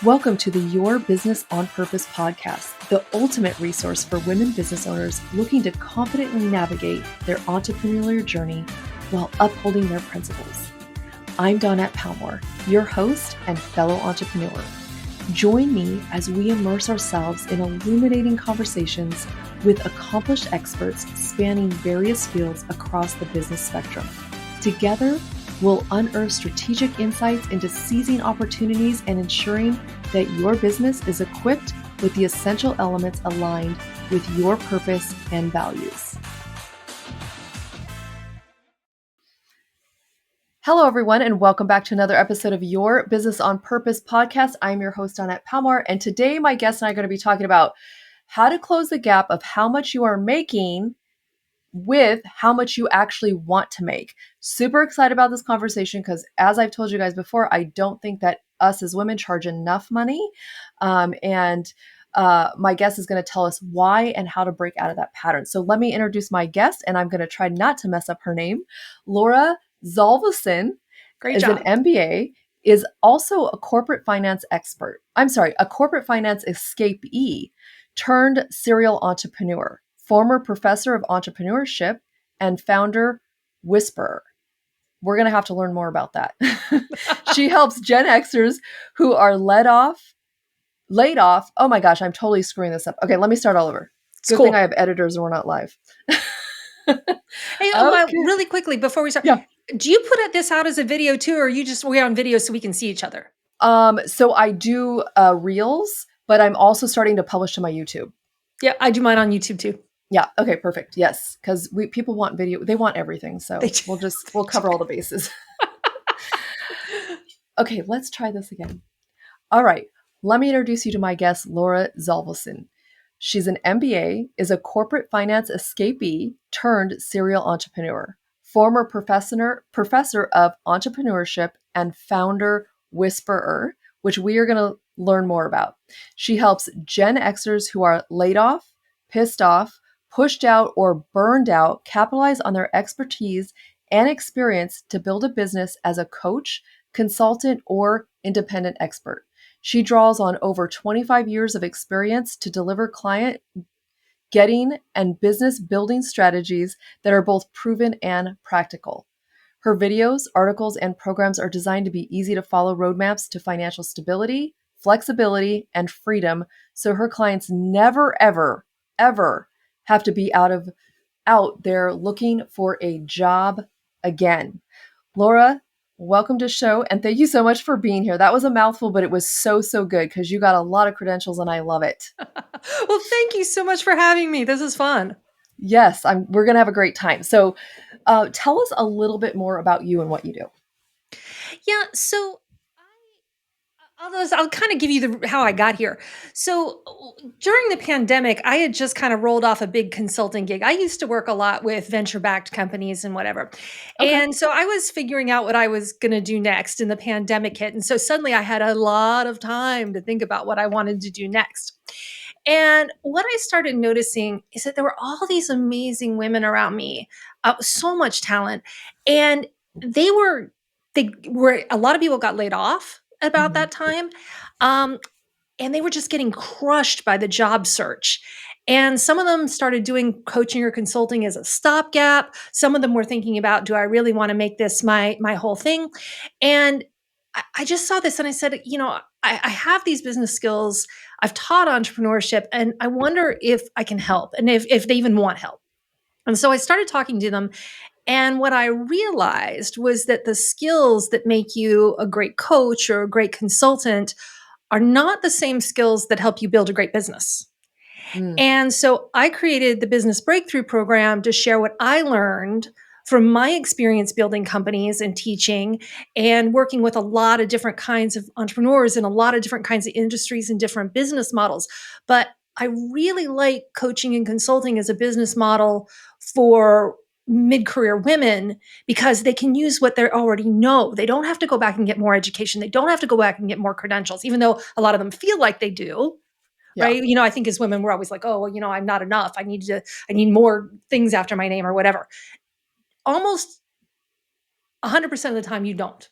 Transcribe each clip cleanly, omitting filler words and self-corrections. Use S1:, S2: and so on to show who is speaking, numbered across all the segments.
S1: Welcome to the Your Business on Purpose podcast, the ultimate resource for women business owners looking to confidently navigate their entrepreneurial journey while upholding their principles. I'm Dawnette Palmore, your host and fellow entrepreneur. Join me as we immerse ourselves in illuminating conversations with accomplished experts spanning various fields across the business spectrum. Together, we'll unearth strategic insights into seizing opportunities and ensuring that your business is equipped with the essential elements aligned with your purpose and values. Hello, everyone, and welcome back to another episode of Your Business on Purpose podcast. I'm your host, Dawnette Palmore, and today my guest and I are going to be talking about how to close the gap of how much you are making with how much you actually want to make. Super excited about this conversation because, as I've told you guys before, I don't think that us as women charge enough money. My guest is going to tell us why and how to break out of that pattern. So let me introduce my guest, and I'm going to try not to mess up her name. Laura Zavelson is an MBA, is also a corporate finance expert. A corporate finance escapee turned serial entrepreneur, former professor of entrepreneurship, and founder Whisperer. We're going to have to learn more about that. She helps Gen Xers who are laid off. Oh my gosh, I'm totally screwing this up. Okay, let me start all over. Good thing I have editors and we're not live.
S2: Hey, really quickly before we start, do you put this out as a video too, or we're on video so we can see each other?
S1: So I do reels, but I'm also starting to publish to my YouTube.
S2: Yeah, I do mine on YouTube too.
S1: Yeah. Okay. Perfect. Yes. Because people want video. They want everything. So we'll cover all the bases. Okay. Let's try this again. All right. Let me introduce you to my guest, Laura Zavelson. She's an MBA, is a corporate finance escapee turned serial entrepreneur, former professor of entrepreneurship, and founder Whisperer, which we are going to learn more about. She helps Gen Xers who are laid off, pissed off, pushed out, or burned out capitalize on their expertise and experience to build a business as a coach, consultant, or independent expert. She draws on over 25 years of experience to deliver client getting and business building strategies that are both proven and practical. Her videos, articles, and programs are designed to be easy to follow roadmaps to financial stability, flexibility, and freedom, so her clients never, ever, ever have to be out there looking for a job again. Laura, welcome to the show, and thank you so much for being here. That was a mouthful, but it was so good because you got a lot of credentials and I love it.
S2: Well, thank you so much for having me. This is fun.
S1: Yes, we're going to have a great time. So tell us a little bit more about you and what you do.
S2: Yeah, so I'll kind of give you how I got here. So during the pandemic, I had just kind of rolled off a big consulting gig. I used to work a lot with venture-backed companies and whatever. Okay. And so I was figuring out what I was going to do next, and the pandemic hit. And so suddenly I had a lot of time to think about what I wanted to do next. And what I started noticing is that there were all these amazing women around me, so much talent. And they were, a lot of people got laid off about that time. And they were just getting crushed by the job search. And some of them started doing coaching or consulting as a stopgap. Some of them were thinking about, do I really want to make this my whole thing? And I just saw this and I said, I have these business skills. I've taught entrepreneurship and I wonder if I can help and if they even want help. And so I started talking to them. And what I realized was that the skills that make you a great coach or a great consultant are not the same skills that help you build a great business. And so I created the Business Breakthrough Program to share what I learned from my experience building companies and teaching and working with a lot of different kinds of entrepreneurs in a lot of different kinds of industries and different business models. But I really like coaching and consulting as a business model for mid-career women because they can use what they already know. They don't have to go back and get more education. They don't have to go back and get more credentials, even though a lot of them feel like they do. Yeah. Right. I think as women, we're always like, oh, well, I'm not enough. I need more things after my name or whatever. Almost 100% of the time you don't.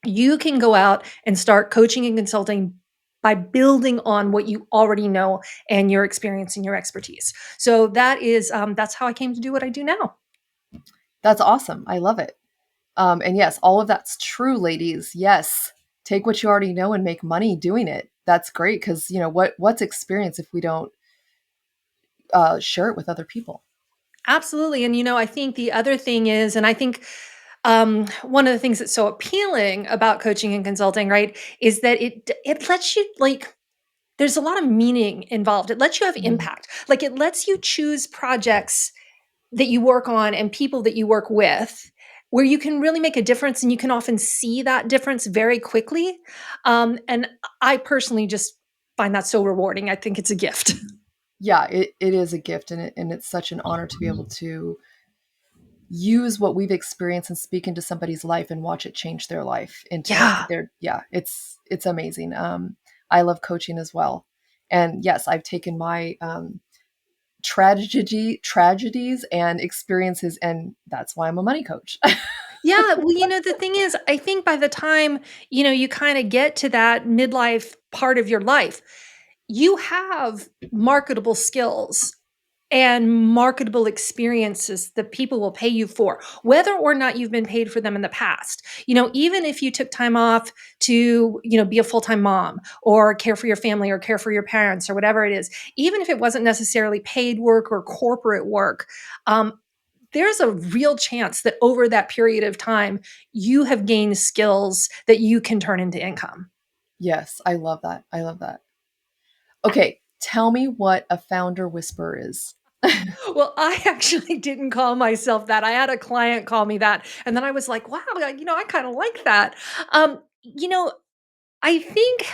S2: You can go out and start coaching and consulting by building on what you already know and your experience and your expertise. So that's how I came to do what I do now.
S1: That's awesome. I love it. And yes, all of that's true, ladies. Yes, take what you already know and make money doing it. That's great because what's experience if we don't share it with other people?
S2: Absolutely. And I think the other thing is, and I think one of the things that's so appealing about coaching and consulting, right, is that it lets you like there's a lot of meaning involved. It lets you have
S1: Mhm.
S2: impact. Like it lets you choose projects that you work on and people that you work with where you can really make a difference and you can often see that difference very quickly. And I personally just find that so rewarding. I think it's a gift.
S1: Yeah, it is a gift, and it's such an honor to be able to use what we've experienced and speak into somebody's life and watch it change their life into
S2: Yeah.
S1: their yeah, it's amazing. I love coaching as well. And yes, I've taken my tragedies and experiences, and that's why I'm a money coach.
S2: Yeah, well, the thing is, I think by the time, you kind of get to that midlife part of your life, you have marketable skills and marketable experiences that people will pay you for, whether or not you've been paid for them in the past. Even if you took time off to, be a full-time mom or care for your family or care for your parents or whatever it is, even if it wasn't necessarily paid work or corporate work, um, there's a real chance that over that period of time, you have gained skills that you can turn into income.
S1: Yes, I love that. I love that. Okay, tell me what a founder whisperer is.
S2: Well, I actually didn't call myself that. I had a client call me that. And then I was like, wow, I kind of like that. I think,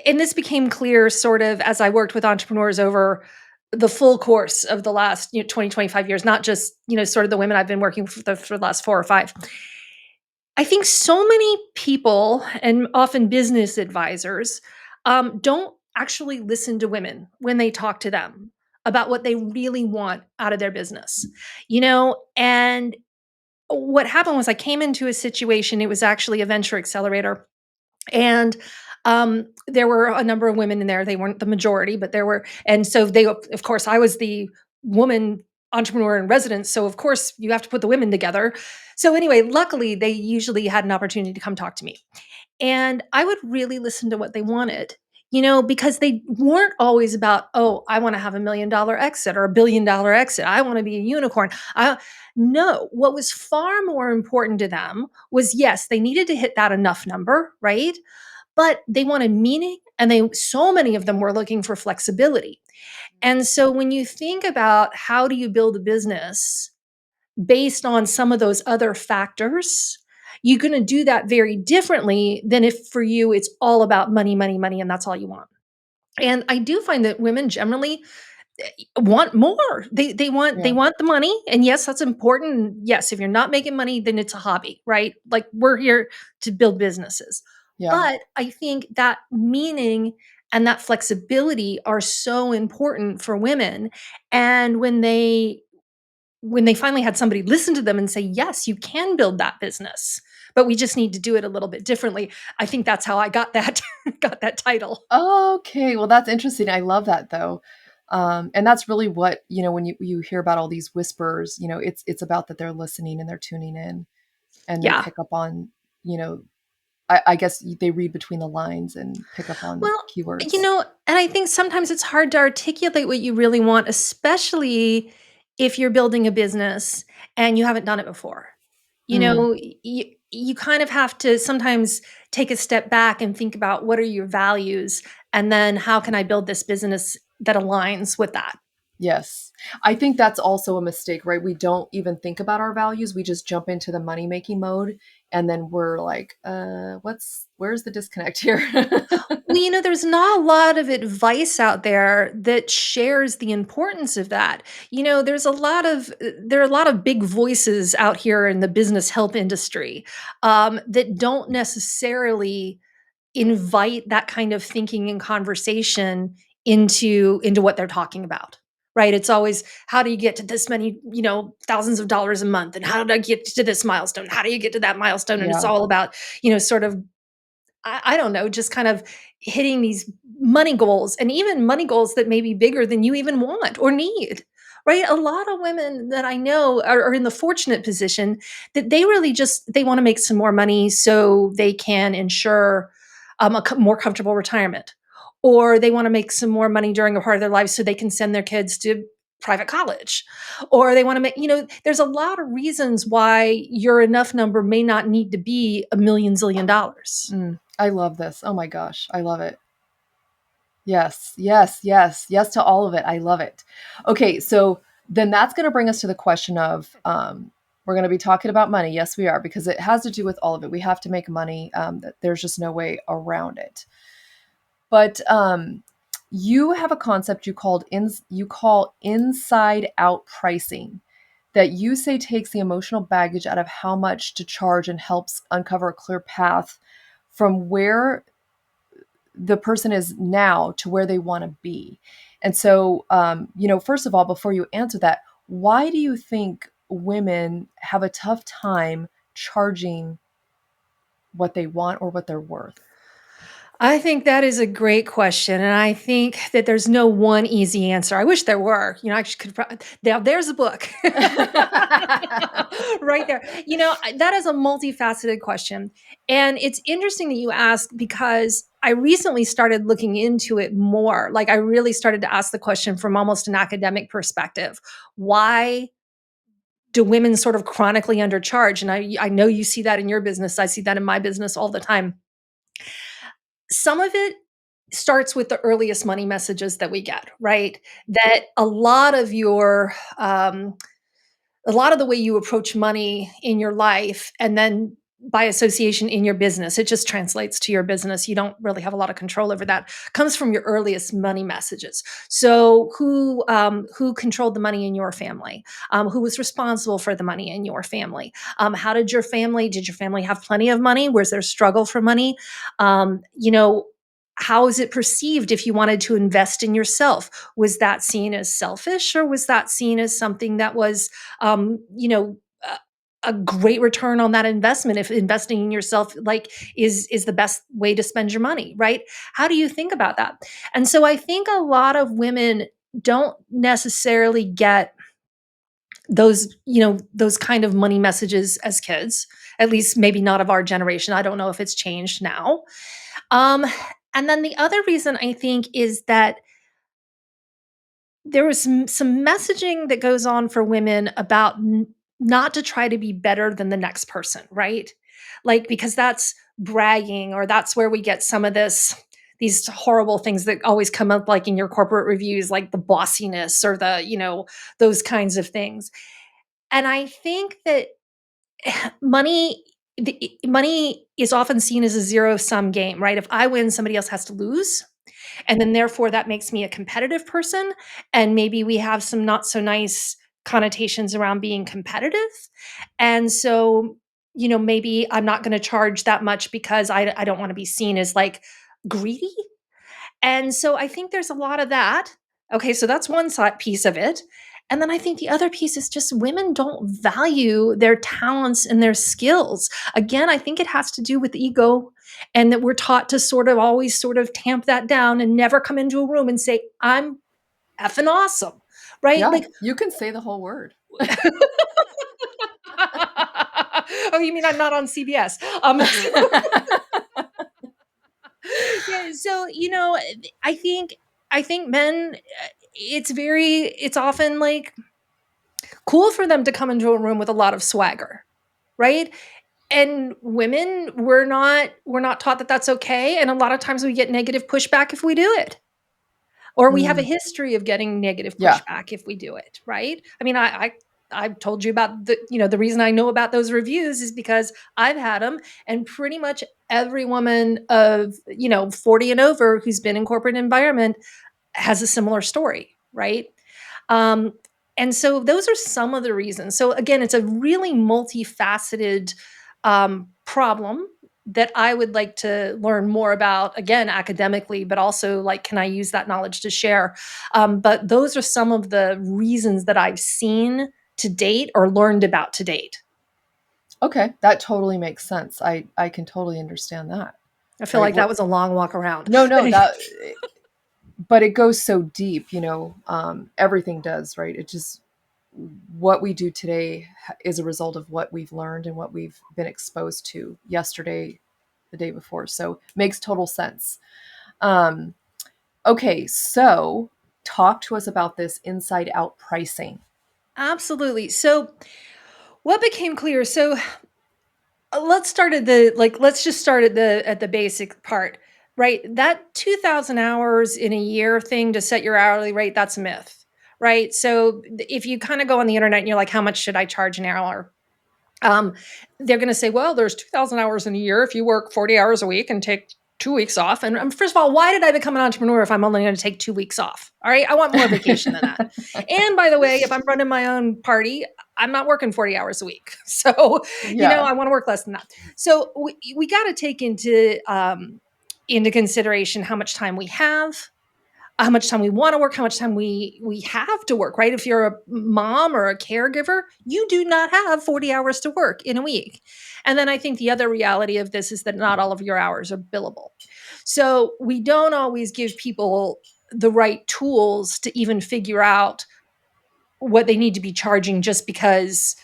S2: and this became clear sort of as I worked with entrepreneurs over the full course of the last 20, 25 years, not just, sort of the women I've been working for the last 4 or 5. I think so many people and often business advisors don't actually listen to women when they talk to them about what they really want out of their business, and what happened was I came into a situation, it was actually a venture accelerator, and there were a number of women in there. They weren't the majority, but there were, and so of course, I was the woman entrepreneur in residence. So of course, you have to put the women together. So anyway, luckily, they usually had an opportunity to come talk to me, and I would really listen to what they wanted. Because they weren't always about, oh, I want to have $1 million exit or $1 billion exit. I want to be a unicorn. No, what was far more important to them was yes, they needed to hit that enough number, right? But they wanted meaning and so many of them were looking for flexibility. And so when you think about how do you build a business based on some of those other factors, you're going to do that very differently than if for you it's all about money, money, money, and that's all you want. And I do find that women generally want more. They
S1: Yeah.
S2: want the money, and yes, that's important. Yes, if you're not making money, then it's a hobby, right? Like we're here to build businesses.
S1: Yeah.
S2: But I think that meaning and that flexibility are so important for women. And when they finally had somebody listen to them and say, "Yes, you can build that business, but we just need to do it a little bit differently." I think that's how I got that got that title.
S1: Okay, well, that's interesting. I love that though. And that's really what, when you hear about all these whispers, it's about that they're listening and they're tuning in and they
S2: Yeah.
S1: pick up on, you know, I guess they read between the lines and pick up on
S2: Well,
S1: keywords.
S2: and I think sometimes it's hard to articulate what you really want, especially if you're building a business and you haven't done it before.
S1: Mm,
S2: You kind of have to sometimes take a step back and think about what are your values and then how can I build this business that aligns with that.
S1: yes. I think that's also a mistake, right? We don't even think about our values. We just jump into the money making mode and then we're like, where's the disconnect here?
S2: Well, there's not a lot of advice out there that shares the importance of that. There are a lot of big voices out here in the business help industry that don't necessarily invite that kind of thinking and conversation into what they're talking about. Right? It's always how do you get to this many, thousands of dollars a month, and how did I get to this milestone? How do you get to that milestone? And it's
S1: Yeah.
S2: all about, sort of I don't know, just kind of hitting these money goals, and even money goals that may be bigger than you even want or need, right? A lot of women that I know are in the fortunate position that they really just they want to make some more money so they can ensure more comfortable retirement, or they want to make some more money during a part of their life so they can send their kids to private college, or they want to make, there's a lot of reasons why your enough number may not need to be a million zillion dollars.
S1: I love this. Oh my gosh, I love it. Yes, yes, yes, yes to all of it. I love it. Okay, so then that's going to bring us to the question of we're going to be talking about money. Yes, we are, because it has to do with all of it. We have to make money. There's just no way around it. But you have a concept you call inside out pricing that you say takes the emotional baggage out of how much to charge and helps uncover a clear path from where the person is now to where they want to be. And so, first of all, before you answer that, why do you think women have a tough time charging what they want or what they're worth?
S2: I think that is a great question, and I think that there's no one easy answer. I wish there were. I could. There's a book right there. That is a multifaceted question, and it's interesting that you ask because I recently started looking into it more. Like I really started to ask the question from almost an academic perspective: Why do women sort of chronically undercharge? And I know you see that in your business. I see that in my business all the time. Some of it starts with the earliest money messages that we get, right? That a lot of the way you approach money in your life, and then by association in your business, it just translates to your business. You don't really have a lot of control over that. Comes from your earliest money messages. So who controlled the money in your family? Who was responsible for the money in your family? How did your family have plenty of money? Was there struggle for money? How is it perceived if you wanted to invest in yourself? Was that seen as selfish, or was that seen as something that was um, you know, a a great return on that investment if investing in yourself is the best way to spend your money, right? How do you think about that? And so I think a lot of women don't necessarily get those kind of money messages as kids, at least maybe not of our generation. I don't know if it's changed now. Um, and then the other reason I think is that there was some messaging that goes on for women about not to try to be better than the next person, right? Like because that's bragging, or that's where we get some of these horrible things that always come up like in your corporate reviews, like the bossiness or those kinds of things. And I think that money is often seen as a zero sum game, right? If I win, somebody else has to lose, and then therefore that makes me a competitive person, and maybe we have some not so nice connotations around being competitive. And so, maybe I'm not going to charge that much because I don't want to be seen as like greedy. And so I think there's a lot of that. Okay, so that's one side piece of it. And then I think the other piece is just women don't value their talents and their skills. Again, I think it has to do with ego, and that we're taught to sort of always sort of tamp that down and never come into a room and say, I'm effing awesome. Right?
S1: Yeah,
S2: Like,
S1: you can say the whole word.
S2: oh, you mean I'm not on CBS? Yeah, so I think I think men, it's often like cool for them to come into a room with a lot of swagger, right? And women, we're not taught that that's okay, and a lot of times we get negative pushback if we do it. Or we have a
S1: Mm,
S2: history of getting negative
S1: yeah.
S2: pushback if we do it, right? I mean, I've told you about the reason I know about those reviews is because I've had them, and pretty much every woman of 40 and over who's been in corporate environment has a similar story, right? Um, and so those are some of the reasons. So again, it's a really multifaceted problem that I would like to learn more about, again, academically, but also like, can I use that knowledge to share? But those are some of the reasons that I've seen to date or learned about to date.
S1: Okay, that totally makes sense. I can totally understand that.
S2: I feel
S1: right?
S2: like that was a long walk around.
S1: No,
S2: But
S1: no, but it goes so deep, everything does, right? It just, what we do today is a result of what we've learned and what we've been exposed to yesterday, the day before. So makes total sense. Um, okay, so talk to us about this inside out pricing.
S2: absolutely. So what became clear? So let's start at the like let's just start at the basic part, right? That 2000 hours in a year thing to set your hourly rate, that's a myth, right? So if you kind of go on the internet and you're like, how much should I charge an hour? Um, they're going to say, well, there's 2000 hours in a year if you work 40 hours a week and take 2 weeks off. And first of all, why did I become an entrepreneur if I'm only going to take 2 weeks off? All right. I want more vacation than that. And by the way, if I'm running my own party, I'm not working 40 hours a week. So,
S1: Yeah,
S2: I want to work less than that. So we got to take into consideration how much time we have, how much time we want to work, how much time we have to work, right? If you're a mom or a caregiver, you do not have 40 hours to work in a week. And then I think the other reality of this is that not all of your hours are billable. So we don't always give people the right tools to even figure out what they need to be charging just because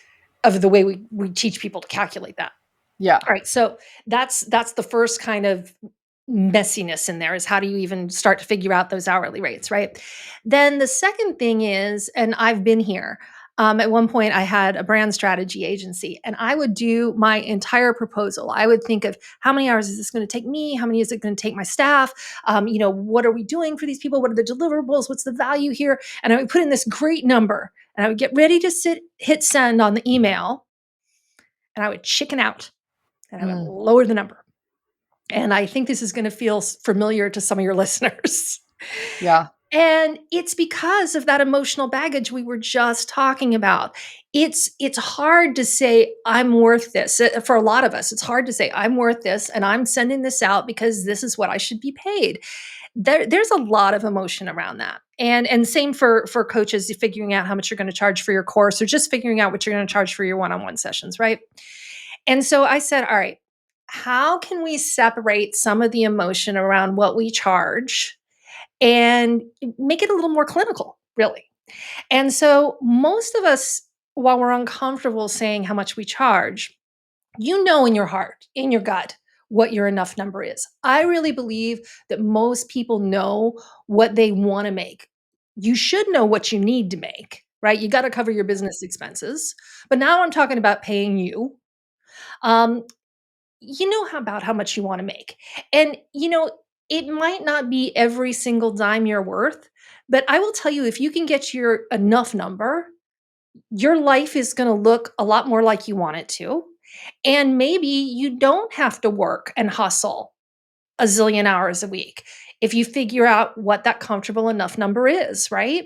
S2: of the way we teach people to calculate that.
S1: yeah,
S2: All right, so that's the first kind of messiness in there is how do you even start to figure out those hourly rates, right? Then the second thing is, and I've been here. At one point, I had a brand strategy agency, and I would do my entire proposal. I would think of how many hours is this going to take me? How many is it going to take my staff? What are we doing for these people? What are the deliverables? What's the value here? And I would put in this great number, and I would get ready to hit send on the email, and I would chicken out and I would
S1: mm,
S2: lower the number. And I think this is going to feel familiar to some of your listeners.
S1: yeah,
S2: And it's because of that emotional baggage we were just talking about. It's hard to say I'm worth this. For a lot of us, it's hard to say I'm worth this and I'm sending this out because this is what I should be paid. There's a lot of emotion around that. And same for coaches figuring out how much you're going to charge for your course or just figuring out what you're going to charge for your one-on-one sessions, right? And so I said, all right, how can we separate some of the emotion around what we charge and make it a little more clinical, really? And so most of us, while we're uncomfortable saying how much we charge, in your heart, in your gut, what your enough number is. I really believe that most people know what they want to make. You should know what you need to make, right? You got to cover your business expenses. But now I'm talking about paying you. Um, about how much you want to make. And it might not be every single dime you're worth, but I will tell you if you can get your enough number, your life is going to look a lot more like you want it to. And maybe you don't have to work and hustle a zillion hours a week if you figure out what that comfortable enough number is, right?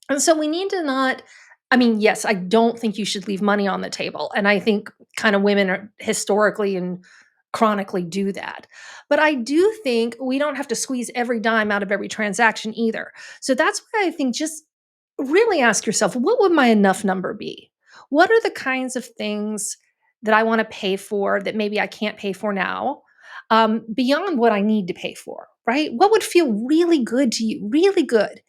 S2: And so we need to not, I mean, yes, I don't think you should leave money on the table. And I think kind of women are historically and chronically do that. But I do think we don't have to squeeze every dime out of every transaction either. So that's why I think just really ask yourself, what would my enough number be? What are the kinds of things that I want to pay for that maybe I can't pay for now, beyond what I need to pay for, right? What would feel really good to you, really good?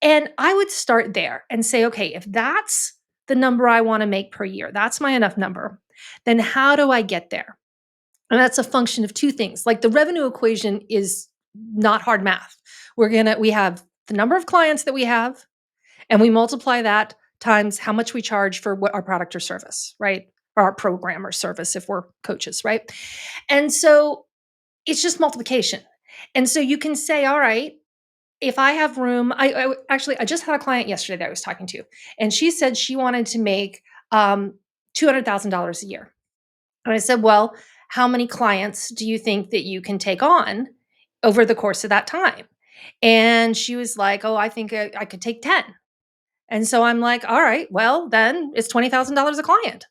S2: And I would start there and say, okay, if that's the number I want to make per year, that's my enough number, then how do I get there? And that's a function of two things. Like the revenue equation is not hard math. We have the number of clients that we have, and we multiply that times how much we charge for what our product or service, right? Or our program or service if we're coaches, right? And so it's just multiplication. And so you can say, all right, if I have room, I just had a client yesterday that I was talking to, and she said she wanted to make $200,000 a year. And I said, well, how many clients do you think that you can take on over the course of that time? And she was like, oh, I think I could take 10. And so I'm like, all right, well, then it's $20,000 a client.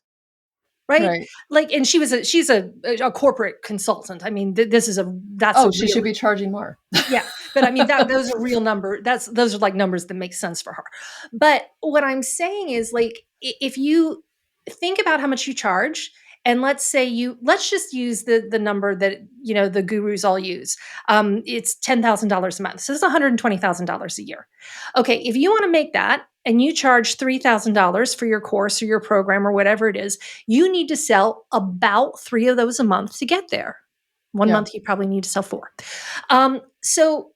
S2: Right?
S1: right.
S2: Like, and she's a corporate consultant. I mean, that's a
S1: Oh, she should
S2: real,
S1: be charging more.
S2: yeah, but I mean those are real number. Those are like numbers that make sense for her. But what I'm saying is like if you think about how much you charge And let's just use the number that, the gurus all use. It's $10,000 a month. So it's $120,000 a year. Okay. If you want to make that and you charge $3,000 for your course or your program or whatever it is, you need to sell about 3 of those a month to get there. One
S1: Yeah.
S2: month, you probably need to sell 4. So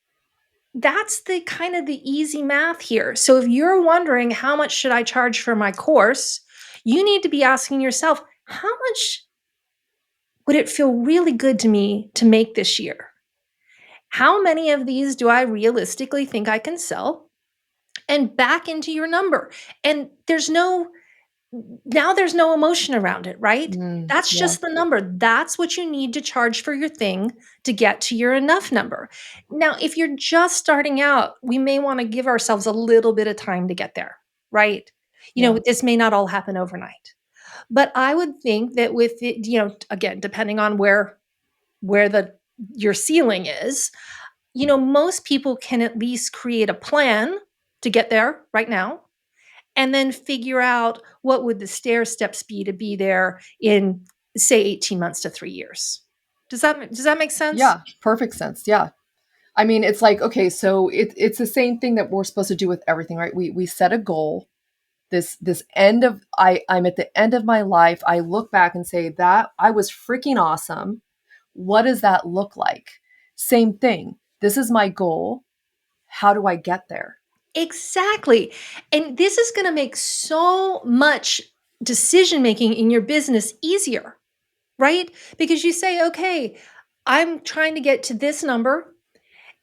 S2: that's the kind of the easy math here. So if you're wondering, how much should I charge for my course? You need to be asking yourself, how much would it feel really good to me to make this year? How many of these do I realistically think I can sell? And back into your number. And there's no emotion around it, right? That's
S1: Yeah.
S2: just the number. That's what you need to charge for your thing to get to your enough number. Now, if you're just starting out, we may want to give ourselves a little bit of time to get there, right?
S1: Yeah.
S2: This may not all happen overnight. But I wod think that with it, again, depending on where the your ceiling is, most people can at least create a plan to get there right now and then figure out what would the stair steps be to be there in, say, 18 months to 3 years. Does that make sense?
S1: Yeah. Perfect sense. Yeah. I mean, it's like, okay, so it's the same thing that we're supposed to do with everything, right? We set a goal. This end of I'm at the end of my life. I look back and say that I was freaking awesome. What does that look like? Same thing. This is my goal. How do I get there?
S2: Exactly. And this is going to make so much decision making in your business easier, right? Because you say, okay, I'm trying to get to this number.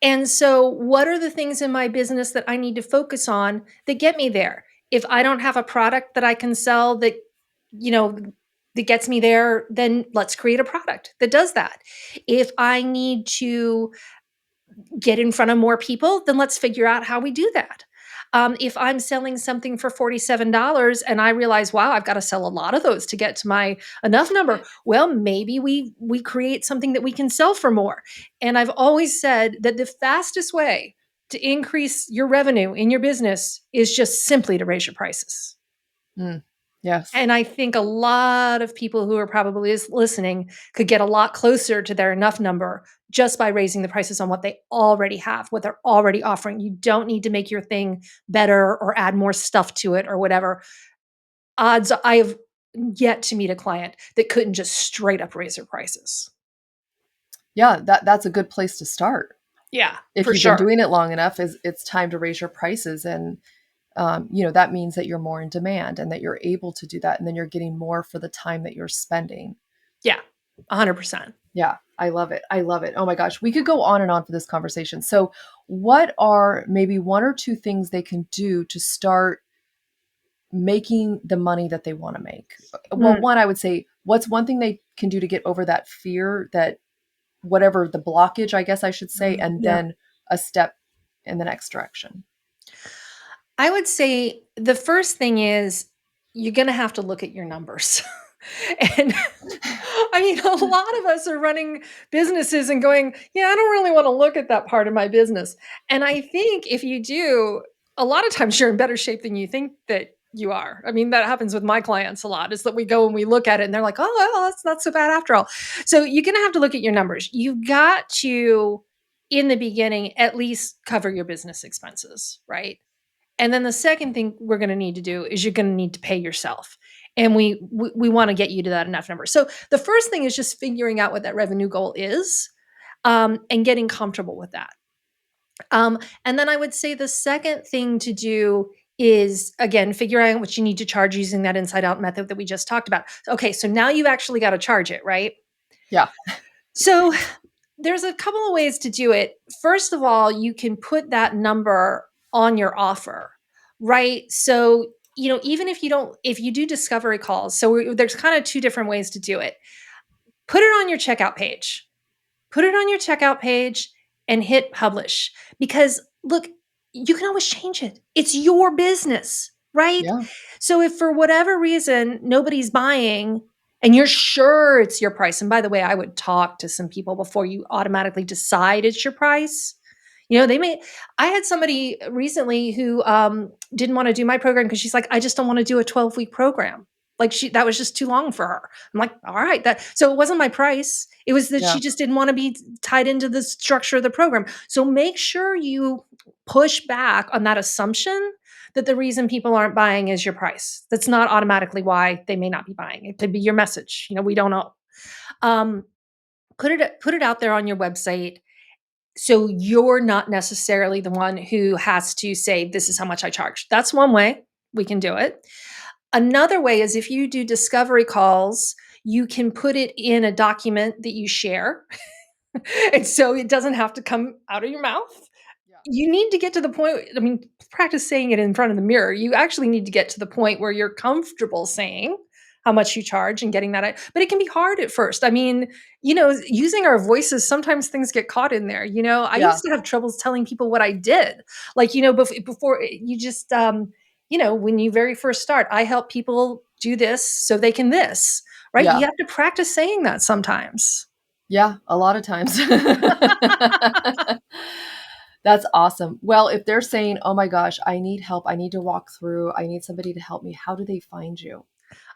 S2: And so, what are the things in my business that I need to focus on that get me there? If I don't have a product that I can sell you know, that gets me there, then let's create a product that does that. If I need to get in front of more people, then let's figure out how we do that. If I'm selling something for $47 and I realize, wow, I've got to sell a lot of those to get to my enough number, well, maybe we create something that we can sell for more. And I've always said that the fastest way to increase your revenue in your business is just simply to raise your prices.
S1: Mm, yes.
S2: And I think a lot of people who are probably listening could get a lot closer to their enough number just by raising the prices on what they already have, what they're already offering. You don't need to make your thing better or add more stuff to it or whatever. I have yet to meet a client that couldn't just straight up raise their prices.
S1: Yeah, that's a good place to start.
S2: Yeah,
S1: If
S2: for
S1: you've been
S2: sure.
S1: doing it long enough, is it's time to raise your prices, and that means that you're more in demand and that you're able to do that, and then you're getting more for the time that you're spending.
S2: Yeah, 100%.
S1: Yeah, I love it. I love it. Oh my gosh, we could go on and on for this conversation. So, what are maybe one or two things they can do to start making the money that they want to make? Well,
S2: Mm,
S1: one, I would say, what's one thing they can do to get over that fear, that whatever the blockage, I guess I should say, and
S2: yeah.
S1: then a step in the next direction?
S2: I would say the first thing is you're going to have to look at your numbers. And I mean, a lot of us are running businesses and going, yeah, I don't really want to look at that part of my business. And I think if you do, a lot of times you're in better shape than you think that you are. I mean, that happens with my clients a lot, is that we go and we look at it and they're like, oh, well, that's not so bad after all. So you're going to have to look at your numbers. You've got to, in the beginning, at least cover your business expenses, right? And then the second thing we're going to need to do is you're going to need to pay yourself. And we want to get you to that enough number. So the first thing is just figuring out what that revenue goal is, and getting comfortable with that. And then I would say the second thing to do is, again, figuring out what you need to charge using that inside out method that we just talked about. Okay, so now you've actually got to charge it, right?
S1: Yeah.
S2: So there's a couple of ways to do it. First of all, you can put that number on your offer, right? So, even if you do discovery calls, there's kind of two different ways to do it. Put it on your checkout page. Put it on your checkout page and hit publish, because look, you can always change it. It's your business, right?
S1: Yeah.
S2: So if for whatever reason nobody's buying and you're sure it's your price, and by the way, I would talk to some people before you automatically decide it's your price. I had somebody recently who didn't want to do my program because she's like, I just don't want to do a 12-week program. Like that was just too long for her. I'm like, all right, so it wasn't my price. It was that
S1: Yeah.
S2: she just didn't want to be tied into the structure of the program. So make sure you push back on that assumption that the reason people aren't buying is your price. That's not automatically why they may not be buying. It could be your message. We don't know. Um, put it out there on your website, so you're not necessarily the one who has to say, this is how much I charge. That's one way we can do it. Another way is if you do discovery calls, you can put it in a document that you share. And so it doesn't have to come out of your mouth.
S1: Yeah.
S2: You need to get to the point, I mean, practice saying it in front of the mirror. You actually need to get to the point where you're comfortable saying how much you charge and getting that out. But it can be hard at first. I mean, using our voices, sometimes things get caught in there. I
S1: Yeah.
S2: used to have troubles telling people what I did. Like, before you just, when you very first start, I help people do this so they can this, right? You
S1: Yeah.
S2: have to practice saying that sometimes.
S1: Yeah, a lot of times. That's awesome. Well, if they're saying, "Oh my gosh, I need help. I need to walk through. I need somebody to help me." How do they find you?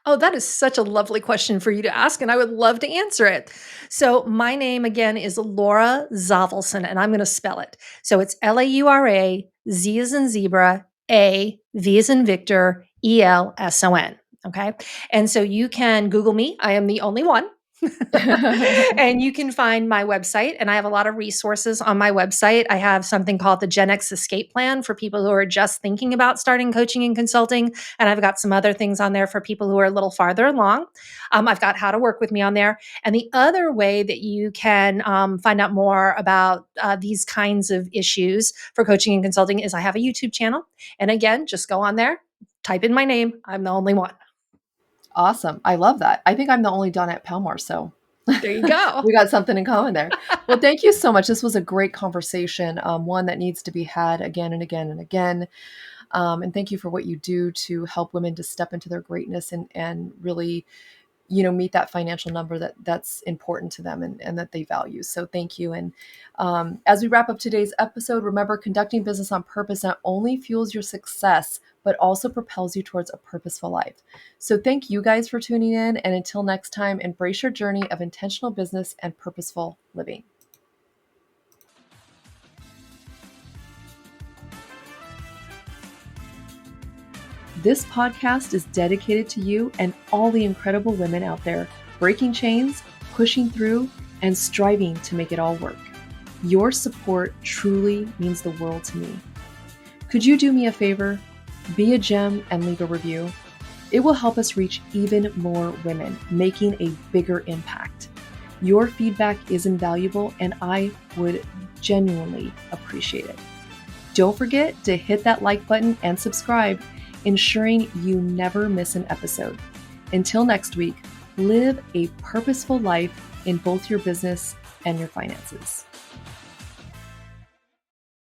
S2: Oh, that is such a lovely question for you to ask, and I would love to answer it. So, my name again is Laura Zavelson, and I'm going to spell it. So, it's Laura, Z as in zebra, A, V as in Victor, Elson. Okay. And so you can Google me. I am the only one. And you can find my website, and I have a lot of resources on my website. I have something called the Gen X Escape Plan for people who are just thinking about starting coaching and consulting. And I've got some other things on there for people who are a little farther along. I've got how to work with me on there. And the other way that you can find out more about these kinds of issues for coaching and consulting is I have a YouTube channel. And again, just go on there, type in my name. I'm the only one.
S1: Awesome. I love that. I think I'm the only Dawnette Palmore, so
S2: There you go.
S1: we got something in common there. Well, thank you so much. This was a great conversation, one that needs to be had again and again and again. And thank you for what you do to help women to step into their greatness and really, meet that financial number that's important to them and that they value. So thank you. And as we wrap up today's episode, remember, conducting business on purpose not only fuels your success, but also propels you towards a purposeful life. So thank you guys for tuning in. And until next time, embrace your journey of intentional business and purposeful living. This podcast is dedicated to you and all the incredible women out there breaking chains, pushing through, and striving to make it all work. Your support truly means the world to me. Could you do me a favor? Be a gem and leave a review. It will help us reach even more women, making a bigger impact. Your feedback is invaluable, and I would genuinely appreciate it. Don't forget to hit that like button and subscribe, ensuring you never miss an episode. Until next week, live a purposeful life in both your business and your finances.